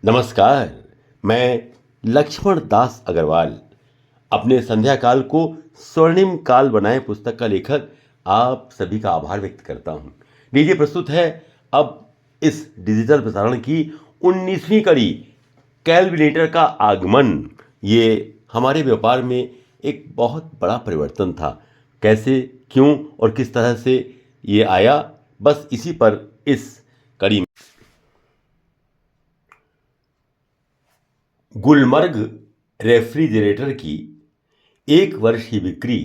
नमस्कार। मैं लक्ष्मण दास अग्रवाल अपने संध्या काल को स्वर्णिम काल बनाए पुस्तक का लेखक आप सभी का आभार व्यक्त करता हूं। लीजिए प्रस्तुत है अब इस डिजिटल प्रसारण की 19वीं कड़ी कैलविनेटर का आगमन। ये हमारे व्यापार में एक बहुत बड़ा परिवर्तन था। कैसे, क्यों और किस तरह से ये आया, बस इसी पर इस कड़ी में। गुलमर्ग रेफ्रिजरेटर की एक वर्ष की बिक्री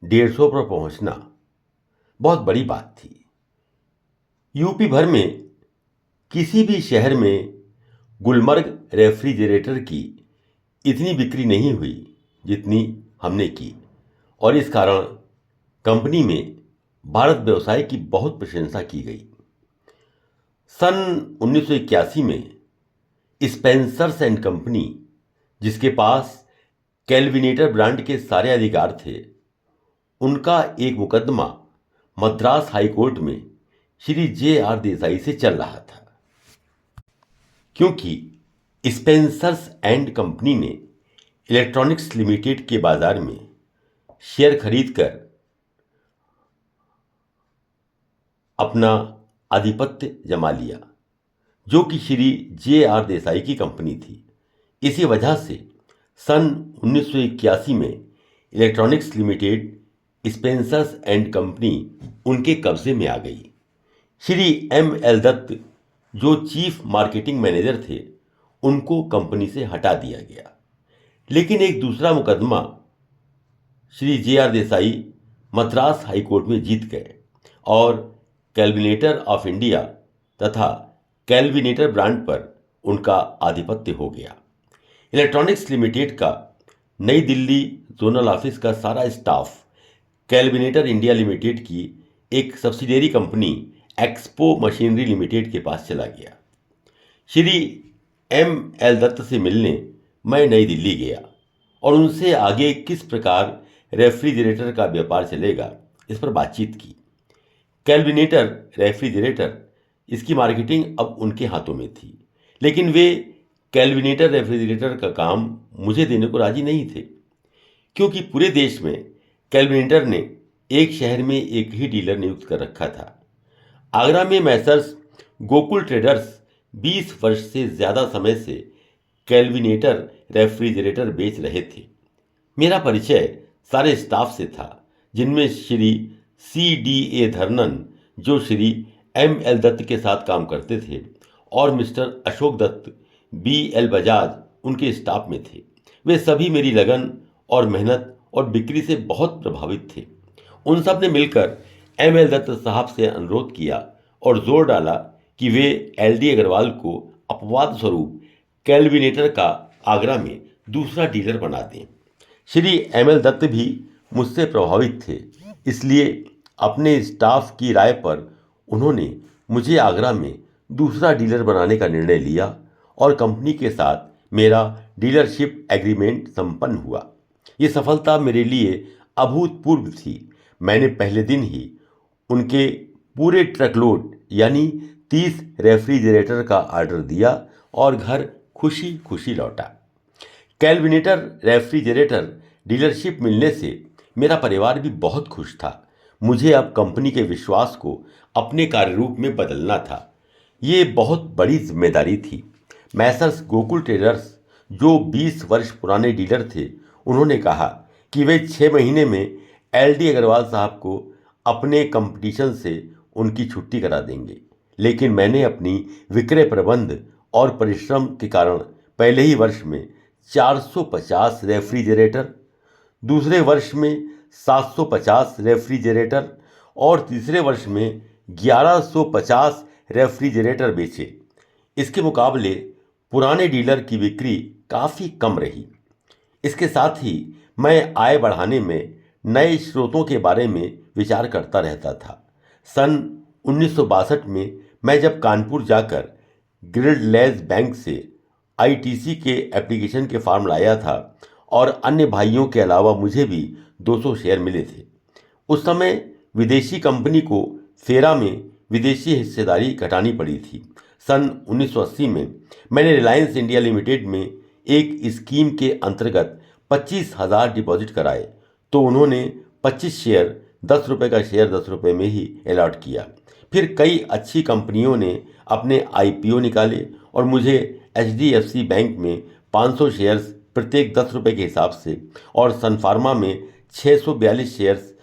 150 पर पहुंचना बहुत बड़ी बात थी। यूपी भर में किसी भी शहर में गुलमर्ग रेफ्रिजरेटर की इतनी बिक्री नहीं हुई जितनी हमने की, और इस कारण कंपनी में भारत व्यवसाय की बहुत प्रशंसा की गई। सन 1981 में स्पेंसर्स एंड कंपनी, जिसके पास कैलविनेटर ब्रांड के सारे अधिकार थे, उनका एक मुकदमा मद्रास हाई कोर्ट में श्री जे.आर. देसाई से चल रहा था, क्योंकि स्पेंसर्स एंड कंपनी ने इलेक्ट्रॉनिक्स लिमिटेड के बाजार में शेयर खरीदकर अपना आधिपत्य जमा लिया, जो कि श्री जे.आर. देसाई की कंपनी थी। इसी वजह से सन 1981 में electronics limited, Spencer's and company उनके कब्जे में आ गई। श्री M.L. दत्त, जो चीफ मार्केटिंग मैनेजर थे, उनको कंपनी से हटा दिया गया। लेकिन एक दूसरा मुकदमा Shri JR. Desai Madras high court में जीत गए और कैलविनेटर ऑफ इंडिया तथा कैलविनेटर ब्रांड पर उनका आधिपत्य हो गया। इलेक्ट्रॉनिक्स लिमिटेड का नई दिल्ली जोनल ऑफिस का सारा स्टाफ कैलविनेटर इंडिया लिमिटेड की एक subsidiary company expo machinery limited के पास चला गया। श्री M.L. दत्त से मिलने मैं नई दिल्ली गया और उनसे आगे किस प्रकार रेफ्रिजरेटर का व्यापार चलेगा, इस पर बातचीत की। कैलविनेटर रेफ्रिजरेटर, इसकी मार्केटिंग अब उनके हाथों में थी, लेकिन वे कैलविनेटर रेफ्रिजरेटर का काम मुझे देने को राजी नहीं थे, क्योंकि पूरे देश में कैलविनेटर ने एक शहर में एक ही डीलर नियुक्त कर रखा था। आगरा में मैसर्स गोकुल ट्रेडर्स 20 वर्ष से ज़्यादा समय से कैलविनेटर रेफ्रिजरेटर बेच रहे थे। मेरा परिचय सारे स्टाफ से था, जिनमें श्री C.D.A. धरनन, जो श्री M.L. दत्त के साथ काम करते थे, और मिस्टर अशोक दत्त, B.L. बजाज उनके स्टाफ में थे। वे सभी मेरी लगन और मेहनत और बिक्री से बहुत प्रभावित थे। उन सब ने मिलकर M.L. दत्त साहब से अनुरोध किया और जोर डाला कि वे L.D. अग्रवाल को अपवाद स्वरूप कैलविनेटर का आगरा में दूसरा डीलर बना दें। श्री M.L. दत्त भी मुझसे प्रभावित थे, इसलिए अपने स्टाफ की राय पर उन्होंने मुझे आगरा में दूसरा डीलर बनाने का निर्णय लिया और कंपनी के साथ मेरा डीलरशिप एग्रीमेंट संपन्न हुआ। ये सफलता मेरे लिए अभूतपूर्व थी। मैंने पहले दिन ही उनके पूरे ट्रकलोड यानी 30 रेफ्रिजरेटर का ऑर्डर दिया और घर खुशी खुशी लौटा। कैलविनेटर रेफ्रिजरेटर डीलरशिप मिलने से मेरा परिवार भी बहुत खुश था। मुझे अब कंपनी के विश्वास को अपने कार्य रूप में बदलना था। ये बहुत बड़ी जिम्मेदारी थी। मैसर्स गोकुल ट्रेडर्स, जो 20 वर्ष पुराने डीलर थे, उन्होंने कहा कि वे 6 महीने में L.D. अग्रवाल साहब को अपने कंपटीशन से उनकी छुट्टी करा देंगे। लेकिन मैंने अपनी विक्रय प्रबंध और परिश्रम के कारण पहले ही वर्ष में 450 रेफ्रिजरेटर, दूसरे वर्ष में 750 रेफ्रिजरेटर और तीसरे वर्ष में 1150 रेफ्रिजरेटर बेचे। इसके मुकाबले पुराने डीलर की बिक्री काफ़ी कम रही। इसके साथ ही मैं आय बढ़ाने में नए स्रोतों के बारे में विचार करता रहता था। सन 1962 में मैं जब कानपुर जाकर गिल्डलेज बैंक से ITC के एप्लीकेशन के फॉर्म लाया था और अन्य भाइयों के अलावा मुझे भी 200 शेयर मिले थे, उस समय विदेशी कंपनी को फेरा में विदेशी हिस्सेदारी घटानी पड़ी थी। सन 1980 में मैंने रिलायंस इंडिया लिमिटेड में एक स्कीम के अंतर्गत 25,000 डिपॉजिट कराए तो उन्होंने 25 शेयर 10 रुपये का शेयर 10 रुपये में ही अलॉट किया। फिर कई अच्छी कंपनियों ने अपने IPO निकाले और मुझे HDFC बैंक में 500 शेयर्स प्रत्येक 10 रुपये के हिसाब से और सन फार्मा में 642 शेयर्स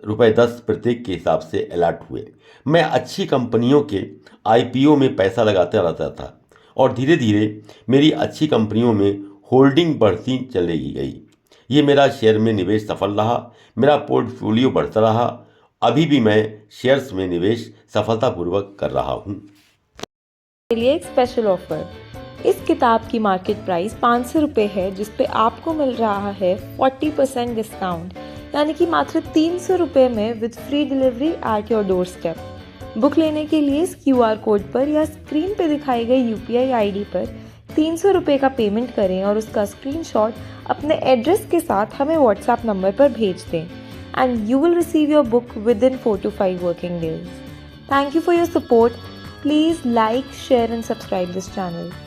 ₹10 प्रत्येक के हिसाब से अलॉट हुए। मैं अच्छी कंपनियों के IPO में पैसा लगाता रहता था और धीरे धीरे मेरी अच्छी कंपनियों में होल्डिंग बढ़ती चली गई। ये मेरा शेयर में निवेश सफल रहा, मेरा पोर्टफोलियो बढ़ता रहा। अभी भी मैं शेयर्स में निवेश सफलतापूर्वक कर रहा हूँ। के लिए एक स्पेशल ऑफर। इस किताब की मार्केट प्राइस 500 रुपये है, जिस पे आपको मिल रहा है 40% डिस्काउंट, यानी कि मात्र 300 रुपये में with free delivery at your door step. Book लेने के लिए इस QR कोड पर या स्क्रीन पे दिखाई गई UPI ID पर 300 रुपये का पेमेंट करें और उसका स्क्रीनशॉट अपने एड्रेस के साथ हमें WhatsApp नंबर पर भेज दें and you will receive your book with in 4 to 5 working days. Thank you for your support. Please like, share and subscribe this channel.